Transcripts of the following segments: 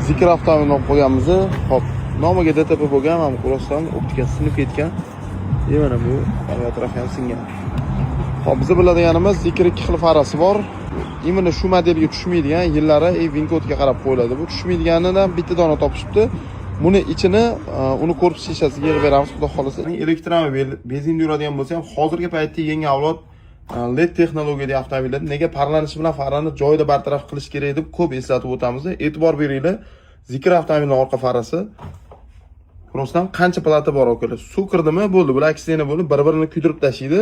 Zikr avtomobilni olib qo'yganmiz. Hop, nomiga DTP bo'lgan, ham qo'rasdan optika sinib ketgan. Mana bu atraf ham singan. Hop, biz biladiganimiz Zikr 2 xil farasi bor. Imini shu modelga tushmaydigan yillari Vincode'ga qarab qo'yiladi. Bu tushmaydiganidan bitta dona topishibdi. Buni ichini uni korpus shishasiga yig'ib beramiz, xudo xolasa. Elektromobil benzin yuradigan bo'lsa ham, hozirgi paytda yangi avlod LED texnologiyadagi avtomobillar nega parlanishi bilan farani joyida bartaraf qilish kerak deb ko'p eslatib o'tamiz. E'tibor beringlar. Zikr avtomobilining orqa farasi Rostdan qancha plata bor okalar. Suv kirdimi bo'ldi, bular aksiyani bo'lib bir-birini kuydirib tashlaydi.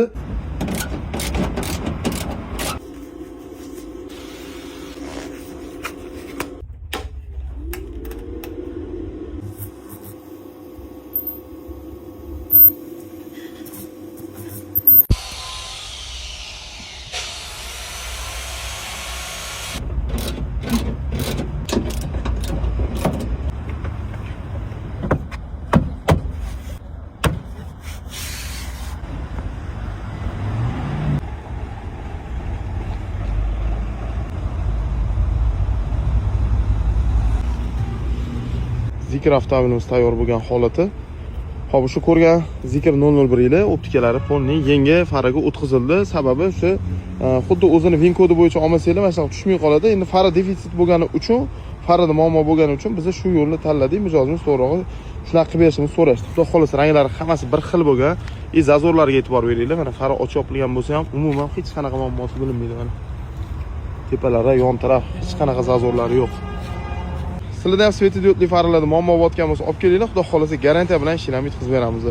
Zikr avtomobilimiz tayyor bo'lgan holati. Hop, shu ko'rgan Zikr 001 yili optikalari polning yangi faraga o'tkazildi. Sababi shu xuddi o'zini Vincode bo'yicha olmasanglar, mana shu tushmay qoladi. Endi fara defitsit bo'lgani uchun, farada muammo bo'lgani uchun biz shu yo'lni tanladik. Mijozimiz to'g'ri shunaqa qilib berishimiz so'rashdi. Xudo xolasa ranglari hammasi bir xil bo'lgan. Zazorlarga e'tibor beringlar. Mana fara ochib yopilgan bo'lsa ham umuman hech qanaqa muammosi bilinmaydi mana. Tepalari, yon taraf hech qanaqa zazorlari yo'q. Sizlarda ham svetodiodli faralarda muammo bo'layotgan bo'lsa, olib kelinglar, xudo xolasa garantiya bilan ishini ham yetkazib beramiz.